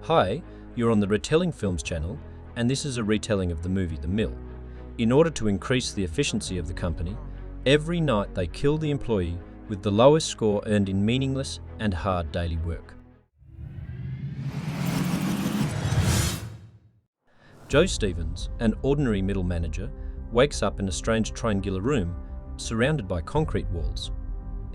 Hi, you're on the Retelling Films channel, and this is a retelling of the movie The Mill. In order to increase the efficiency of the company, every night they kill the employee with the lowest score earned in meaningless and hard daily work. Joe Stevens, an ordinary middle manager, wakes up in a strange triangular room surrounded by concrete walls.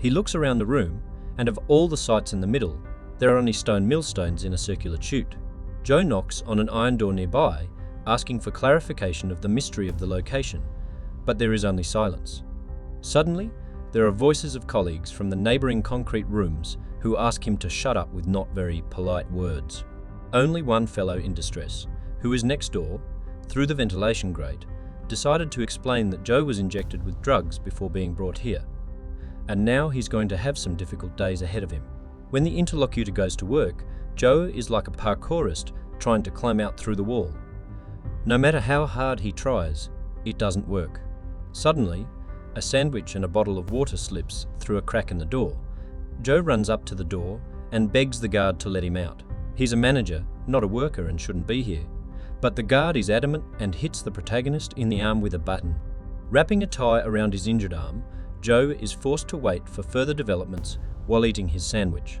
He looks around the room, and of all the sites in the middle, there are only stone millstones in a circular chute. Joe knocks on an iron door nearby, asking for clarification of the mystery of the location, but there is only silence. Suddenly, there are voices of colleagues from the neighbouring concrete rooms who ask him to shut up with not very polite words. Only one fellow in distress, who is next door, through the ventilation grate, decided to explain that Joe was injected with drugs before being brought here, and now he's going to have some difficult days ahead of him. When the interlocutor goes to work, Joe is like a parkourist trying to climb out through the wall. No matter how hard he tries, it doesn't work. Suddenly, a sandwich and a bottle of water slips through a crack in the door. Joe runs up to the door and begs the guard to let him out. He's a manager, not a worker, and shouldn't be here. But the guard is adamant and hits the protagonist in the arm with a baton. Wrapping a tie around his injured arm, Joe is forced to wait for further developments while eating his sandwich.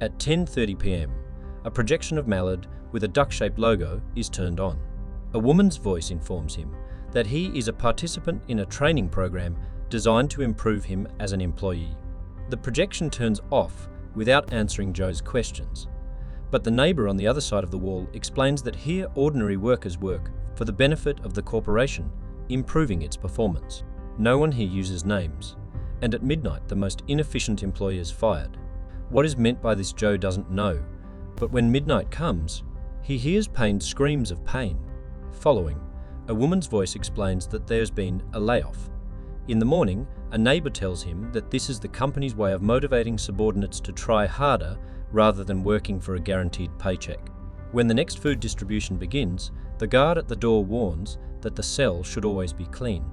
At 10:30 p.m, a projection of Mallard with a duck-shaped logo is turned on. A woman's voice informs him that he is a participant in a training program designed to improve him as an employee. The projection turns off without answering Joe's questions, but the neighbour on the other side of the wall explains that here ordinary workers work for the benefit of the corporation, improving its performance. No one here uses names, and at midnight the most inefficient employee is fired. What is meant by this Joe doesn't know, but when midnight comes, he hears pained screams of pain. Following, a woman's voice explains that there's been a layoff. In the morning, a neighbour tells him that this is the company's way of motivating subordinates to try harder rather than working for a guaranteed paycheck. When the next food distribution begins, the guard at the door warns that the cell should always be clean.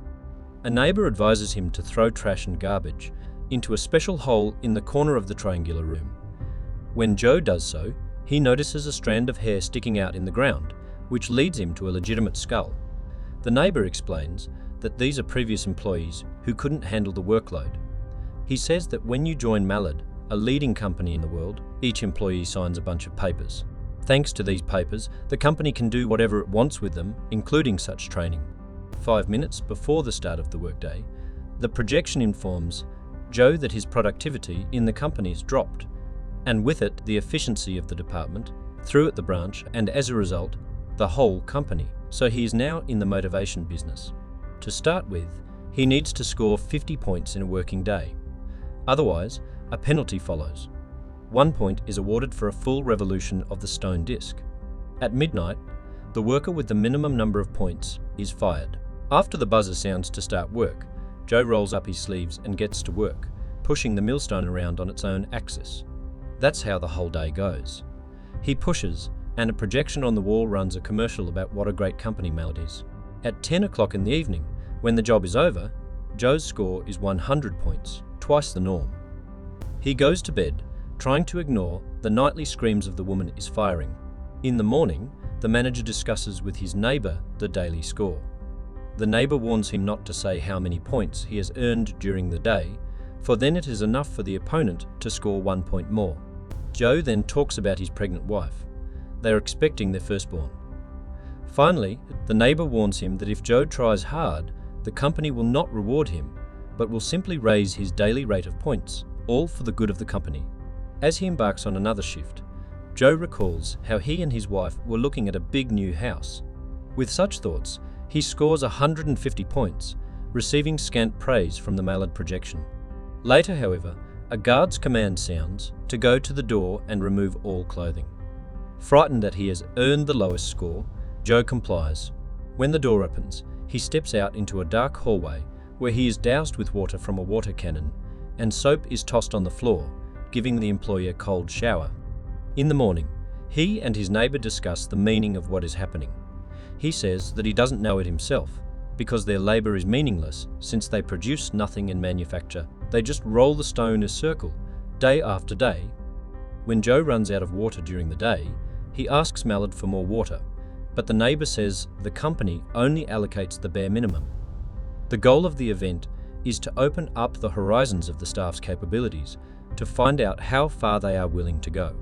A neighbour advises him to throw trash and garbage into a special hole in the corner of the triangular room. When Joe does so, he notices a strand of hair sticking out in the ground, which leads him to a legitimate skull. The neighbour explains that these are previous employees who couldn't handle the workload. He says that when you join Mallard, a leading company in the world, each employee signs a bunch of papers. Thanks to these papers, the company can do whatever it wants with them, including such training. 5 minutes before the start of the workday, the projection informs Joe that his productivity in the company has dropped, and with it the efficiency of the department, through it the branch, and as a result, the whole company. So he is now in the motivation business. To start with, he needs to score 50 points in a working day. Otherwise, a penalty follows. 1 point is awarded for a full revolution of the stone disc. At midnight, the worker with the minimum number of points is fired. After the buzzer sounds to start work, Joe rolls up his sleeves and gets to work, pushing the millstone around on its own axis. That's how the whole day goes. He pushes, and a projection on the wall runs a commercial about what a great company Mallard is. At 10 o'clock in the evening, when the job is over, Joe's score is 100 points, twice the norm. He goes to bed, trying to ignore the nightly screams of the woman is firing. In the morning, the manager discusses with his neighbour the daily score. The neighbour warns him not to say how many points he has earned during the day, for then it is enough for the opponent to score 1 point more. Joe then talks about his pregnant wife. They are expecting their firstborn. Finally, the neighbour warns him that if Joe tries hard, the company will not reward him, but will simply raise his daily rate of points, all for the good of the company. As he embarks on another shift, Joe recalls how he and his wife were looking at a big new house. With such thoughts, he scores 150 points, receiving scant praise from the Mallard projection. Later, however, a guard's command sounds to go to the door and remove all clothing. Frightened that he has earned the lowest score, Joe complies. When the door opens, he steps out into a dark hallway where he is doused with water from a water cannon, and soap is tossed on the floor, giving the employee a cold shower. In the morning, he and his neighbour discuss the meaning of what is happening. He says that he doesn't know it himself, because their labour is meaningless since they produce nothing in manufacture. They just roll the stone in a circle, day after day. When Joe runs out of water during the day, He asks Mallard for more water, but the neighbour says the company only allocates the bare minimum. The goal of the event is to open up the horizons of the staff's capabilities to find out how far they are willing to go.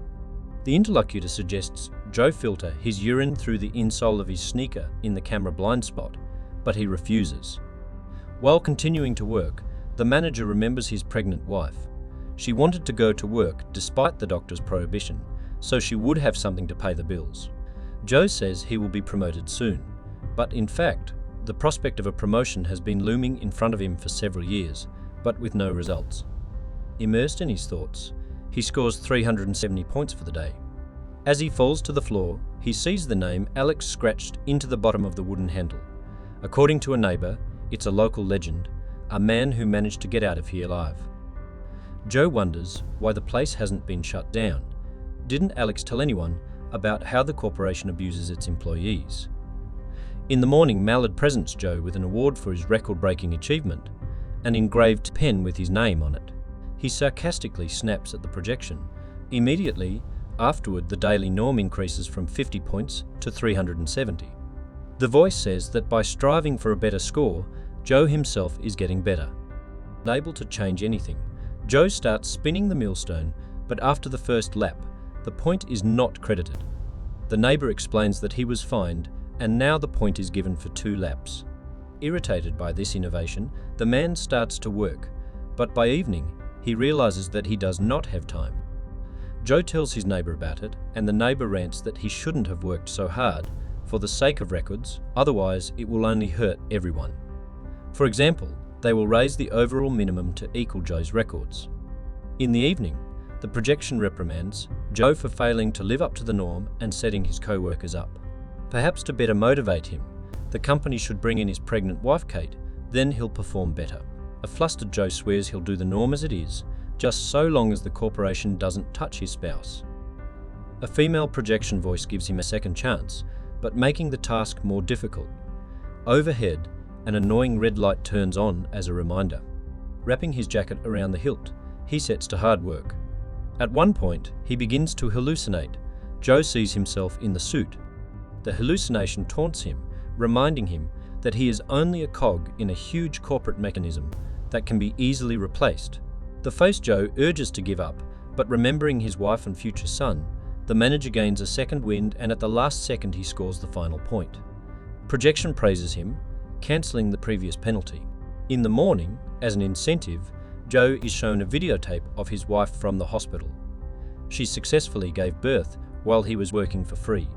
The interlocutor suggests Joe filter his urine through the insole of his sneaker in the camera blind spot, but he refuses. While continuing to work, the manager remembers his pregnant wife. She wanted to go to work despite the doctor's prohibition, so she would have something to pay the bills. Joe says he will be promoted soon, but in fact, the prospect of a promotion has been looming in front of him for several years, but with no results. Immersed in his thoughts, he scores 370 points for the day. As he falls to the floor, he sees the name Alex scratched into the bottom of the wooden handle. According to a neighbour, it's a local legend, a man who managed to get out of here alive. Joe wonders why the place hasn't been shut down. Didn't Alex tell anyone about how the corporation abuses its employees? In the morning, Mallard presents Joe with an award for his record-breaking achievement, an engraved pen with his name on it. He sarcastically snaps at the projection. Immediately afterward, the daily norm increases from 50 points to 370. The voice says that by striving for a better score, Joe himself is getting better. Unable to change anything, Joe starts spinning the millstone, but after the first lap, the point is not credited. The neighbour explains that he was fined, and now the point is given for 2 laps. Irritated by this innovation, the man starts to work, but by evening, he realises that he does not have time. Joe tells his neighbour about it, and the neighbour rants that he shouldn't have worked so hard for the sake of records, otherwise it will only hurt everyone. For example, they will raise the overall minimum to equal Joe's records. In the evening, the projection reprimands Joe for failing to live up to the norm and setting his co-workers up. Perhaps to better motivate him, the company should bring in his pregnant wife Kate, then he'll perform better. A flustered Joe swears he'll do the norm as it is, just so long as the corporation doesn't touch his spouse. A female projection voice gives him a second chance, but making the task more difficult. Overhead, an annoying red light turns on as a reminder. Wrapping his jacket around the hilt, he sets to hard work. At one point, he begins to hallucinate. Joe sees himself in the suit. The hallucination taunts him, reminding him that he is only a cog in a huge corporate mechanism that can be easily replaced. The faced Joe urges to give up, but remembering his wife and future son, the manager gains a second wind, and at the last second he scores the final point. Projection praises him, cancelling the previous penalty. In the morning, as an incentive, Joe is shown a videotape of his wife from the hospital. She successfully gave birth while he was working for free.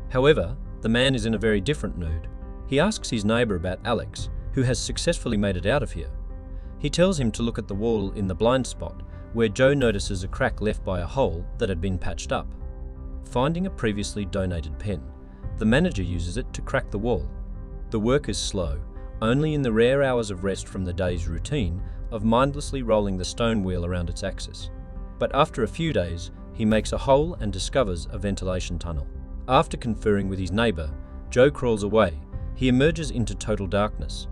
However, the man is in a very different mood. He asks his neighbour about Alex, who has successfully made it out of here. He tells him to look at the wall in the blind spot, where Joe notices a crack left by a hole that had been patched up. Finding a previously donated pen, the manager uses it to crack the wall. The work is slow, only in the rare hours of rest from the day's routine of mindlessly rolling the stone wheel around its axis. But after a few days, he makes a hole and discovers a ventilation tunnel. After conferring with his neighbour, Joe crawls away. He emerges into total darkness.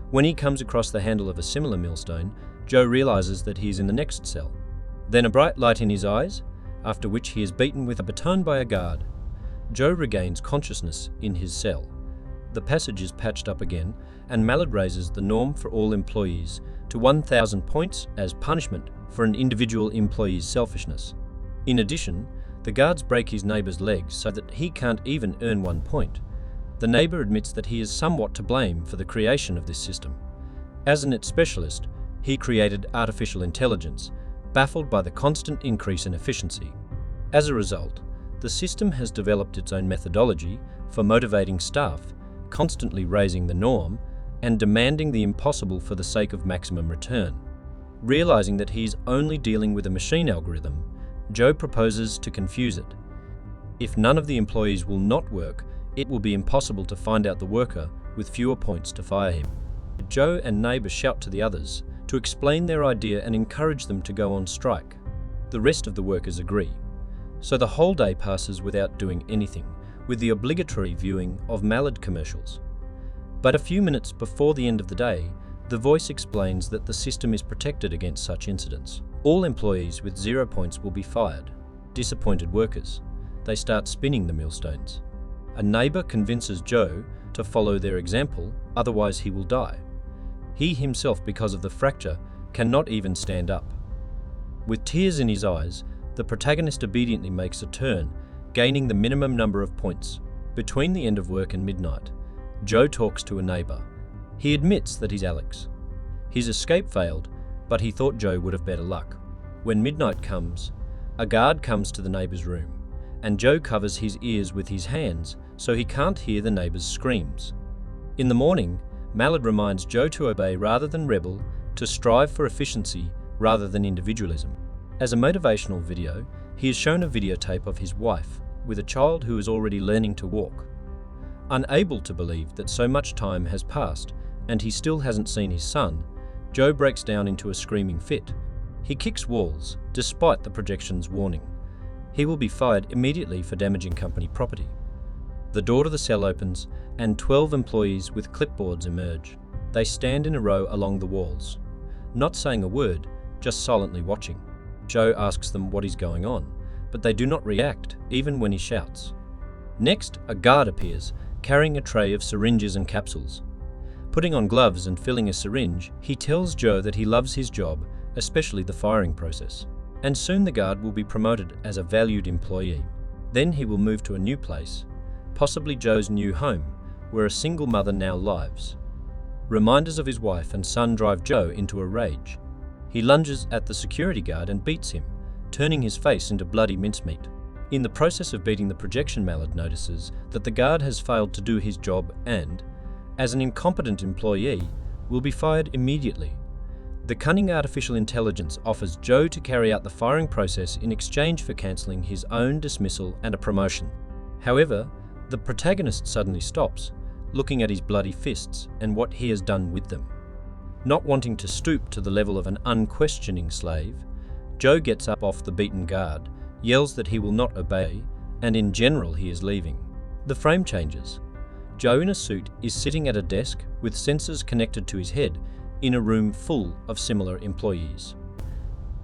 When he comes across the handle of a similar millstone, Joe realises that he is in the next cell. Then a bright light in his eyes, after which he is beaten with a baton by a guard. Joe regains consciousness in his cell. The passage is patched up again, and Mallard raises the norm for all employees to 1,000 points as punishment for an individual employee's selfishness. In addition, the guards break his neighbour's legs so that he can't even earn 1 point. The neighbour admits that he is somewhat to blame for the creation of this system. As an IT specialist, he created artificial intelligence, baffled by the constant increase in efficiency. As a result, the system has developed its own methodology for motivating staff, constantly raising the norm and demanding the impossible for the sake of maximum return. Realizing that he is only dealing with a machine algorithm, Joe proposes to confuse it. If none of the employees will not work, it will be impossible to find out the worker with fewer points to fire him. Joe and neighbour shout to the others to explain their idea and encourage them to go on strike. The rest of the workers agree. So the whole day passes without doing anything, with the obligatory viewing of Mallard commercials. But a few minutes before the end of the day, the voice explains that the system is protected against such incidents. All employees with 0 points will be fired. Disappointed workers. they start spinning the millstones. A neighbour convinces Joe to follow their example, otherwise he will die. He himself, because of the fracture, cannot even stand up. With tears in his eyes, the protagonist obediently makes a turn, gaining the minimum number of points. Between the end of work and midnight, Joe talks to a neighbour. He admits that he's Alex. His escape failed, but he thought Joe would have better luck. When midnight comes, a guard comes to the neighbour's room, and Joe covers his ears with his hands so he can't hear the neighbour's screams. In the morning, Mallard reminds Joe to obey rather than rebel, to strive for efficiency rather than individualism. As a motivational video, he is shown a videotape of his wife with a child who is already learning to walk. Unable to believe that so much time has passed and he still hasn't seen his son, Joe breaks down into a screaming fit. He kicks walls, despite the projection's warning. He will be fired immediately for damaging company property. The door to the cell opens and 12 employees with clipboards emerge. They stand in a row along the walls, not saying a word, just silently watching. Joe asks them what is going on, but they do not react, even when he shouts. Next, a guard appears, carrying a tray of syringes and capsules. Putting on gloves and filling a syringe, he tells Joe that he loves his job, especially the firing process. And soon the guard will be promoted as a valued employee. Then he will move to a new place, possibly Joe's new home, where a single mother now lives. Reminders of his wife and son drive Joe into a rage. He lunges at the security guard and beats him, turning his face into bloody mincemeat. In the process of beating the projection, Mallard notices that the guard has failed to do his job and, as an incompetent employee, will be fired immediately. The cunning artificial intelligence offers Joe to carry out the firing process in exchange for cancelling his own dismissal and a promotion. However, the protagonist suddenly stops, looking at his bloody fists and what he has done with them. Not wanting to stoop to the level of an unquestioning slave, Joe gets up off the beaten guard, yells that he will not obey, and in general he is leaving. The frame changes. Joe in a suit is sitting at a desk with sensors connected to his head in a room full of similar employees.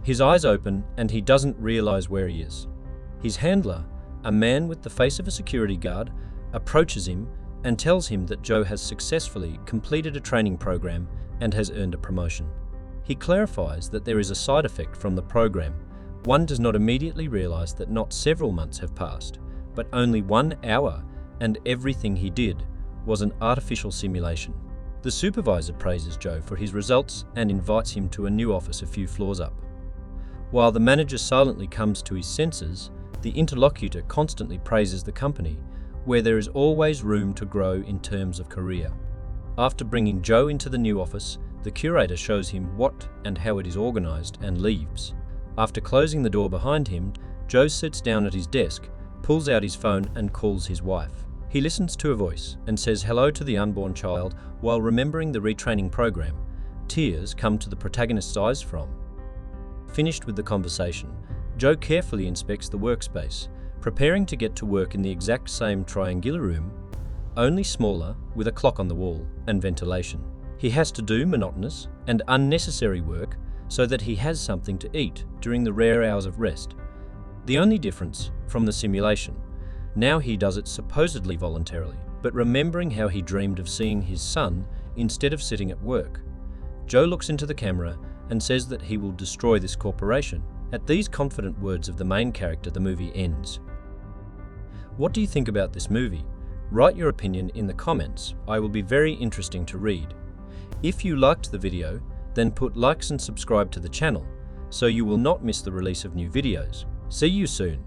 His eyes open and he doesn't realize where he is. His handler, a man with the face of a security guard, approaches him and tells him that Joe has successfully completed a training program and has earned a promotion. He clarifies that there is a side effect from the program. One does not immediately realize that not several months have passed, but only 1 hour, and everything he did was an artificial simulation. The supervisor praises Joe for his results and invites him to a new office a few floors up. While the manager silently comes to his senses, the interlocutor constantly praises the company, where there is always room to grow in terms of career. After bringing Joe into the new office, the curator shows him what and how it is organized and leaves. After closing the door behind him, Joe sits down at his desk, pulls out his phone and calls his wife. He listens to a voice and says hello to the unborn child while remembering the retraining program. Tears come to the protagonist's eyes from. Finished with the conversation, Joe carefully inspects the workspace, preparing to get to work in the exact same triangular room, only smaller, with a clock on the wall and ventilation. He has to do monotonous and unnecessary work so that he has something to eat during the rare hours of rest. The only difference from the simulation, now he does it supposedly voluntarily, but remembering how he dreamed of seeing his son instead of sitting at work. Joe looks into the camera and says that he will destroy this corporation. At these confident words of the main character, the movie ends. What do you think about this movie? Write your opinion in the comments. I will be very interesting to read. If you liked the video, then put likes and subscribe to the channel so you will not miss the release of new videos. See you soon.